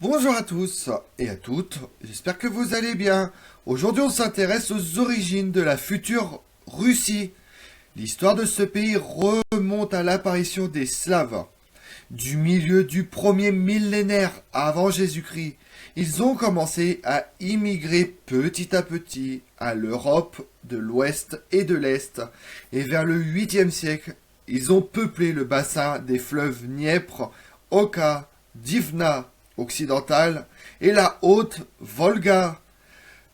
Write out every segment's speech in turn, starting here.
Bonjour à tous et à toutes, j'espère que vous allez bien. Aujourd'hui on s'intéresse aux origines de la future Russie. L'histoire de ce pays remonte à l'apparition des Slaves. Du milieu du premier millénaire avant Jésus-Christ, ils ont commencé à immigrer petit à petit à l'Europe de l'Ouest et de l'Est. Et vers le 8e siècle, ils ont peuplé le bassin des fleuves Dniepr, Oka, Dvina occidentale et la haute Volga.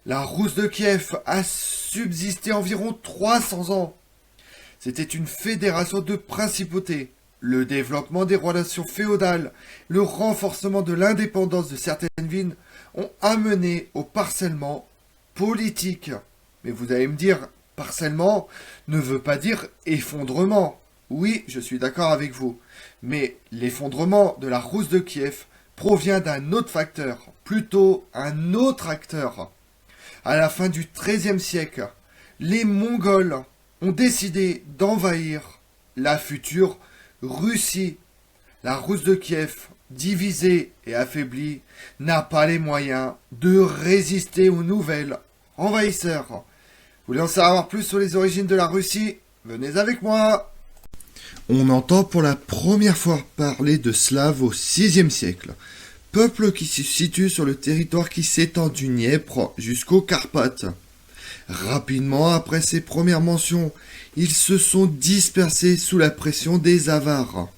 La Rousse de Kiev a subsisté environ 300 ans. C'était une fédération de principautés. Le développement des relations féodales, le renforcement de l'indépendance de certaines villes ont amené au parcellement politique. Mais vous allez me dire, parcellement ne veut pas dire effondrement. Oui, je suis d'accord avec vous. Mais l'effondrement de la Rousse de Kiev provient d'un autre facteur, plutôt un autre acteur. À la fin du XIIIe siècle, les Mongols ont décidé d'envahir la future Russie. La Rousse de Kiev, divisée et affaiblie, n'a pas les moyens de résister aux nouvelles envahisseurs. Vous voulez en savoir plus sur les origines de la Russie? Venez avec moi. On entend pour la première fois parler de Slaves au VIe siècle, peuple qui se situe sur le territoire qui s'étend du Dniepr jusqu'aux Carpates. Rapidement après ces premières mentions, ils se sont dispersés sous la pression des Avars.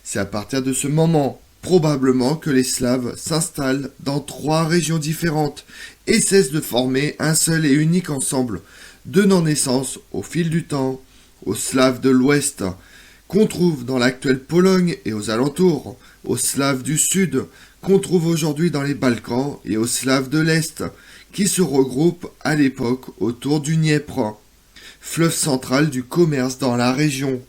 C'est à partir de ce moment, probablement, que les Slaves s'installent dans 3 régions différentes et cessent de former un seul et unique ensemble, donnant naissance, au fil du temps, aux Slaves de l'Ouest, qu'on trouve dans l'actuelle Pologne et aux alentours, aux Slaves du Sud, qu'on trouve aujourd'hui dans les Balkans, et aux Slaves de l'Est, qui se regroupent à l'époque autour du Dniepr, fleuve central du commerce dans la région.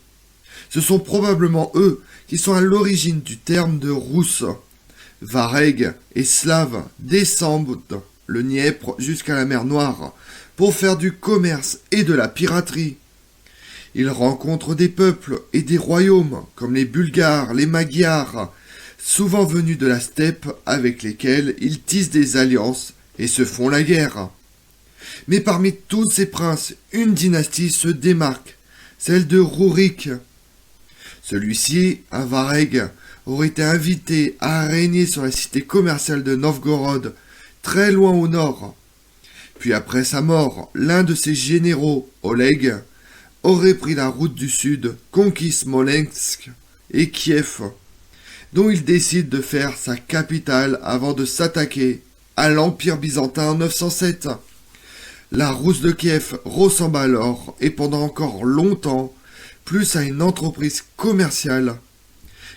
Ce sont probablement eux qui sont à l'origine du terme de Rousse. Vareg et Slaves descendent le Dniepr jusqu'à la mer Noire pour faire du commerce et de la piraterie. Ils rencontrent des peuples et des royaumes comme les Bulgares, les Magyars, souvent venus de la steppe avec lesquels ils tissent des alliances et se font la guerre. Mais parmi tous ces princes, une dynastie se démarque, celle de Rurik. Celui-ci, un Vareg, aurait été invité à régner sur la cité commerciale de Novgorod, très loin au nord. Puis après sa mort, l'un de ses généraux, Oleg, aurait pris la route du sud, conquis Smolensk et Kiev, dont il décide de faire sa capitale avant de s'attaquer à l'Empire byzantin en 907. La Rousse de Kiev ressemble alors, et pendant encore longtemps, plus à une entreprise commerciale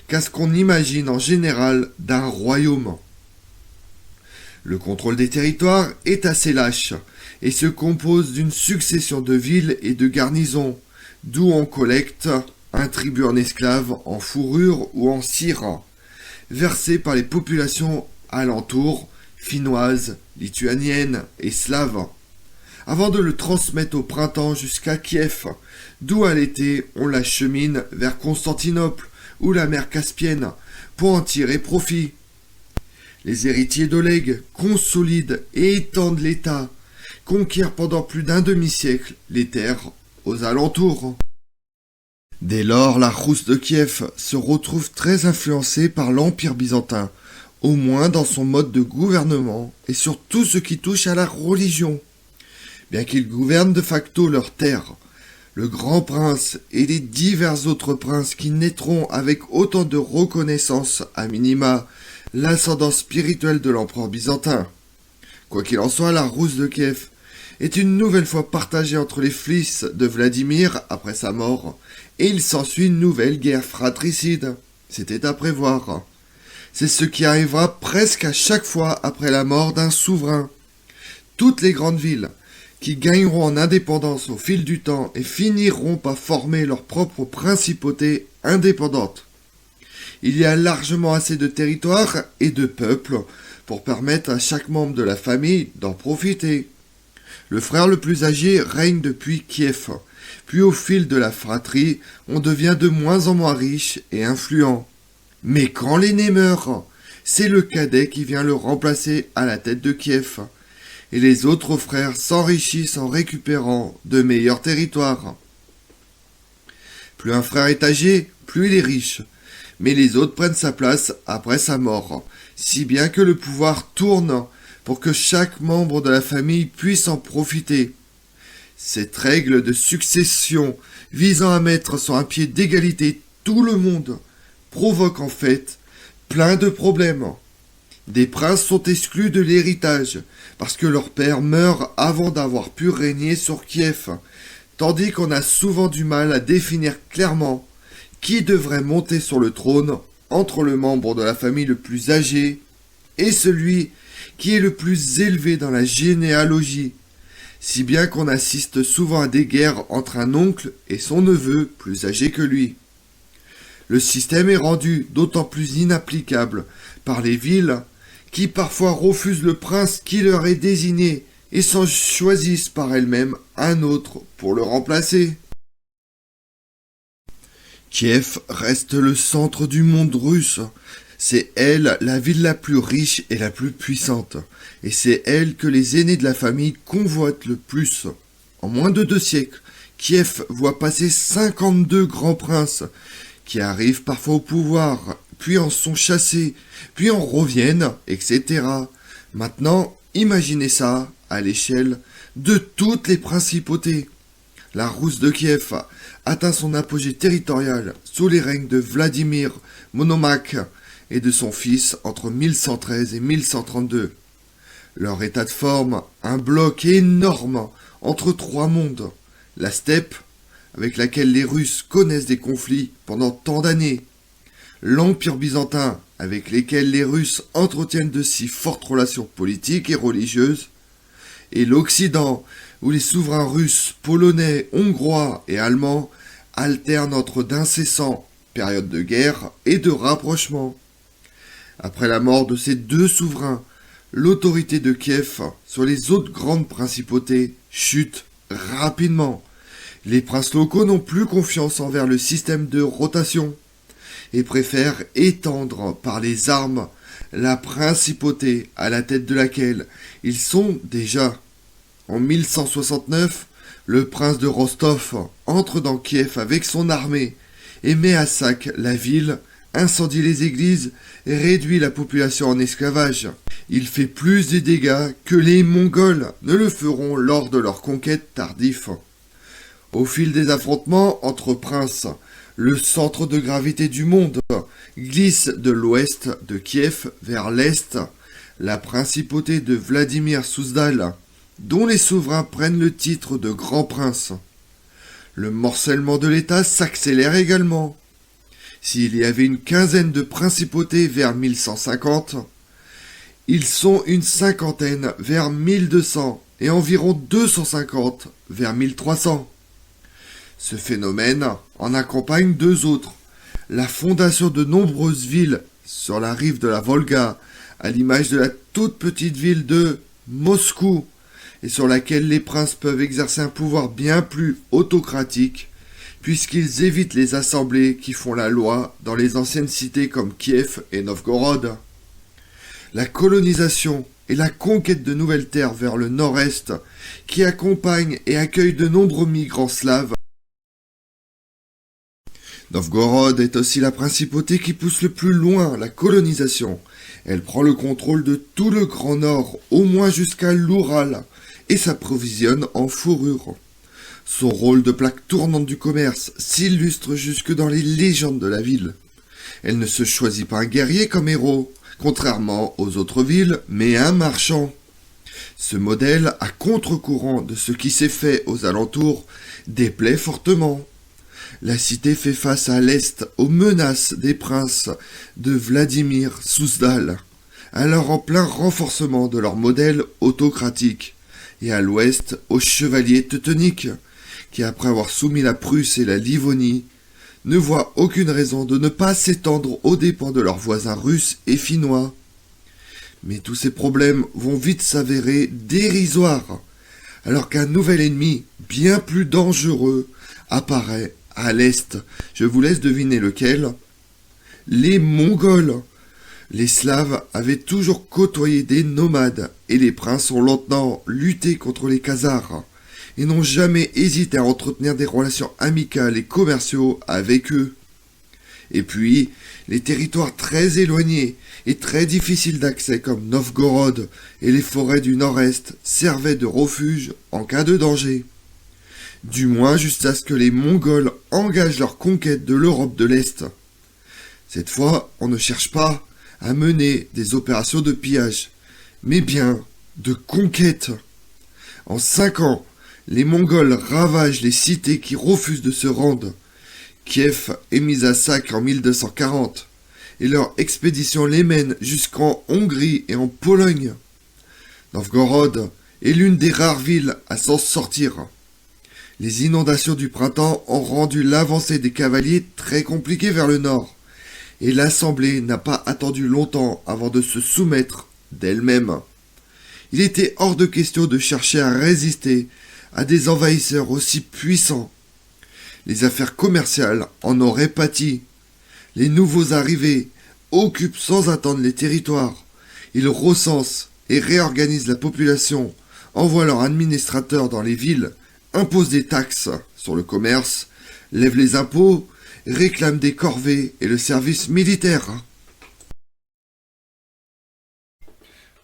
qu'à ce qu'on imagine en général d'un royaume. Le contrôle des territoires est assez lâche et se compose d'une succession de villes et de garnisons, d'où on collecte un tribut en esclaves, en fourrure ou en cire, versé par les populations alentours, finnoises, lituaniennes et slaves, avant de le transmettre au printemps jusqu'à Kiev, d'où à l'été on l'achemine vers Constantinople ou la mer Caspienne pour en tirer profit. Les héritiers d'Oleg consolident et étendent l'État, conquièrent pendant plus d'un demi-siècle les terres aux alentours. Dès lors, la Rousse de Kiev se retrouve très influencée par l'Empire byzantin, au moins dans son mode de gouvernement et sur tout ce qui touche à la religion. Bien qu'ils gouvernent de facto leurs terres, le grand prince et les divers autres princes qui naîtront avec autant de reconnaissance à minima l'ascendance spirituelle de l'empereur byzantin. Quoi qu'il en soit, la Rousse de Kiev est une nouvelle fois partagée entre les fils de Vladimir après sa mort, et il s'ensuit une nouvelle guerre fratricide. C'était à prévoir. C'est ce qui arrivera presque à chaque fois après la mort d'un souverain. Toutes les grandes villes, qui gagneront en indépendance au fil du temps et finiront par former leur propre principauté indépendante. Il y a largement assez de territoire et de peuples pour permettre à chaque membre de la famille d'en profiter. Le frère le plus âgé règne depuis Kiev, puis au fil de la fratrie, on devient de moins en moins riche et influent. Mais quand l'aîné meurt, c'est le cadet qui vient le remplacer à la tête de Kiev. Et les autres frères s'enrichissent en récupérant de meilleurs territoires. Plus un frère est âgé, plus il est riche. Mais les autres prennent sa place après sa mort, si bien que le pouvoir tourne pour que chaque membre de la famille puisse en profiter. Cette règle de succession visant à mettre sur un pied d'égalité tout le monde provoque en fait plein de problèmes. Des princes sont exclus de l'héritage parce que leur père meurt avant d'avoir pu régner sur Kiev, tandis qu'on a souvent du mal à définir clairement qui devrait monter sur le trône entre le membre de la famille le plus âgé et celui qui est le plus élevé dans la généalogie, si bien qu'on assiste souvent à des guerres entre un oncle et son neveu plus âgé que lui. Le système est rendu d'autant plus inapplicable par les villes qui parfois refusent le prince qui leur est désigné et s'en choisissent par elles-mêmes un autre pour le remplacer. Kiev reste le centre du monde russe. C'est elle la ville la plus riche et la plus puissante. Et c'est elle que les aînés de la famille convoitent le plus. En moins de 2 siècles, Kiev voit passer 52 grands princes qui arrivent parfois au pouvoir, puis en sont chassés, puis en reviennent, etc. Maintenant, imaginez ça à l'échelle de toutes les principautés. La Rousse de Kiev atteint son apogée territorial sous les règnes de Vladimir Monomakh et de son fils entre 1113 et 1132. Leur état de forme, un bloc énorme entre 3 mondes. La steppe, avec laquelle les Russes connaissent des conflits pendant tant d'années. L'Empire byzantin, avec lequel les Russes entretiennent de si fortes relations politiques et religieuses. Et l'Occident, où les souverains russes, polonais, hongrois et allemands alternent entre d'incessants périodes de guerre et de rapprochement. Après la mort de ces 2 souverains, l'autorité de Kiev sur les autres grandes principautés chute rapidement. Les princes locaux n'ont plus confiance envers le système de rotation et préfèrent étendre par les armes la principauté à la tête de laquelle ils sont déjà. En 1169, le prince de Rostov entre dans Kiev avec son armée et met à sac la ville, incendie les églises et réduit la population en esclavage. Il fait plus de dégâts que les Mongols ne le feront lors de leur conquête tardive. Au fil des affrontements entre princes, le centre de gravité du monde glisse de l'ouest de Kiev vers l'est, la principauté de Vladimir Souzdal, dont les souverains prennent le titre de grand prince. Le morcellement de l'État s'accélère également. S'il y avait une quinzaine de principautés vers 1150, ils sont une cinquantaine vers 1200 et environ 250 vers 1300. Ce phénomène en accompagne 2 autres. La fondation de nombreuses villes sur la rive de la Volga, à l'image de la toute petite ville de Moscou, et sur laquelle les princes peuvent exercer un pouvoir bien plus autocratique, puisqu'ils évitent les assemblées qui font la loi dans les anciennes cités comme Kiev et Novgorod. La colonisation et la conquête de nouvelles terres vers le nord-est, qui accompagnent et accueillent de nombreux migrants slaves. Novgorod est aussi la principauté qui pousse le plus loin la colonisation. Elle prend le contrôle de tout le Grand Nord, au moins jusqu'à l'Oural, et s'approvisionne en fourrure. Son rôle de plaque tournante du commerce s'illustre jusque dans les légendes de la ville. Elle ne se choisit pas un guerrier comme héros, contrairement aux autres villes, mais un marchand. Ce modèle, à contre-courant de ce qui s'est fait aux alentours, déplaît fortement. La cité fait face à l'est aux menaces des princes de Vladimir Souzdal, alors en plein renforcement de leur modèle autocratique, et à l'ouest aux chevaliers teutoniques, qui après avoir soumis la Prusse et la Livonie, ne voient aucune raison de ne pas s'étendre aux dépens de leurs voisins russes et finnois. Mais tous ces problèmes vont vite s'avérer dérisoires, alors qu'un nouvel ennemi, bien plus dangereux, apparaît à l'est. Je vous laisse deviner lequel. Les Mongols. Les Slaves avaient toujours côtoyé des nomades et les princes ont longtemps lutté contre les Khazars et n'ont jamais hésité à entretenir des relations amicales et commerciaux avec eux. Et puis, les territoires très éloignés et très difficiles d'accès comme Novgorod et les forêts du nord-est servaient de refuge en cas de danger. Du moins jusqu'à ce que les Mongols engagent leur conquête de l'Europe de l'Est. Cette fois, on ne cherche pas à mener des opérations de pillage, mais bien de conquête. En 5 ans, les Mongols ravagent les cités qui refusent de se rendre. Kiev est mise à sac en 1240, et leur expédition les mène jusqu'en Hongrie et en Pologne. Novgorod est l'une des rares villes à s'en sortir. Les inondations du printemps ont rendu l'avancée des cavaliers très compliquée vers le nord, et l'Assemblée n'a pas attendu longtemps avant de se soumettre d'elle-même. Il était hors de question de chercher à résister à des envahisseurs aussi puissants. Les affaires commerciales en auraient pâti. Les nouveaux arrivés occupent sans attendre les territoires. Ils recensent et réorganisent la population, envoient leurs administrateurs dans les villes, imposent des taxes sur le commerce, lèvent les impôts, réclament des corvées et le service militaire.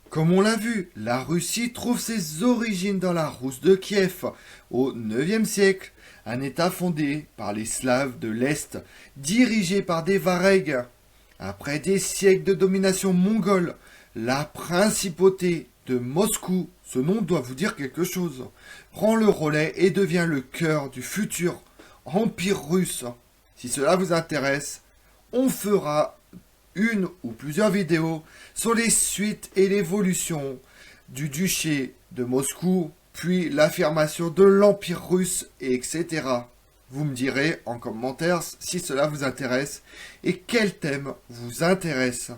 Comme on l'a vu, la Russie trouve ses origines dans la Rousse de Kiev au IXe siècle, un État fondé par les Slaves de l'Est, dirigé par des Varegs. Après des siècles de domination mongole, la principauté de Moscou, ce nom doit vous dire quelque chose, prend le relais et devient le cœur du futur empire russe. Si cela vous intéresse, on fera une ou plusieurs vidéos sur les suites et l'évolution du duché de Moscou, puis l'affirmation de l'Empire russe, etc. Vous me direz en commentaire si cela vous intéresse et quel thème vous intéresse.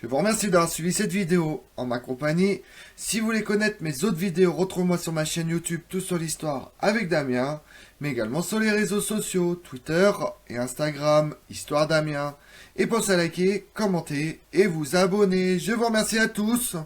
Je vous remercie d'avoir suivi cette vidéo en ma compagnie. Si vous voulez connaître mes autres vidéos, retrouvez-moi sur ma chaîne YouTube Tout sur l'Histoire avec Damien, mais également sur les réseaux sociaux, Twitter et Instagram, Histoire Damien. Et pensez à liker, commenter et vous abonner. Je vous remercie à tous.